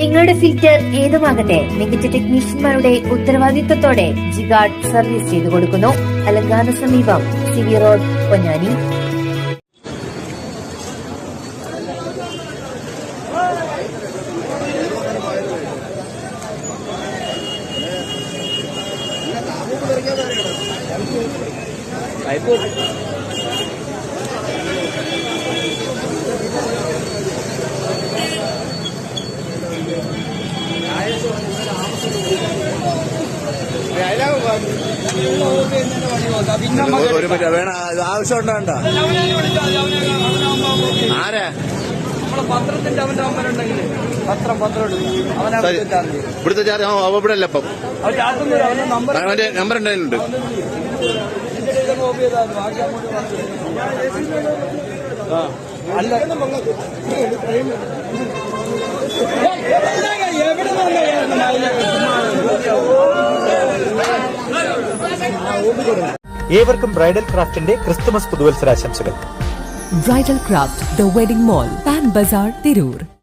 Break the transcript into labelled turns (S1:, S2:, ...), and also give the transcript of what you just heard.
S1: നിങ്ങളുടെ ഫിൽറ്റർ ഏതുമാകട്ടെ മികച്ച ടെക്നീഷ്യന്മാരുടെ ഉത്തരവാദിത്വത്തോടെ ജിഗാർഡ് സർവീസ് ചെയ്തു കൊടുക്കുന്നു. അലങ്കാന സമീപം സിവി റോഡ്, പൊന്നാനി.
S2: ഒരു വേണ ആവശ്യമുണ്ടോ? ആരാ
S3: പത്രത്തിന്റെ അവന്റെ നമ്പറുണ്ടെങ്കിൽ പത്രം
S2: ഇവിടുത്തെ ചാർജ് ഇവിടെ അല്ല. അപ്പം അവന്റെ നമ്പർ ഉണ്ടായിട്ടുണ്ട്.
S3: അല്ല
S4: ഏവർക്കും ബ്രൈഡൽ ക്രാഫ്റ്റിന്റെ ക്രിസ്തുമസ് പുതുവത്സരാശംസകൾ.
S5: Bridal craft, the wedding mall, Pan Bazaar, Tirur.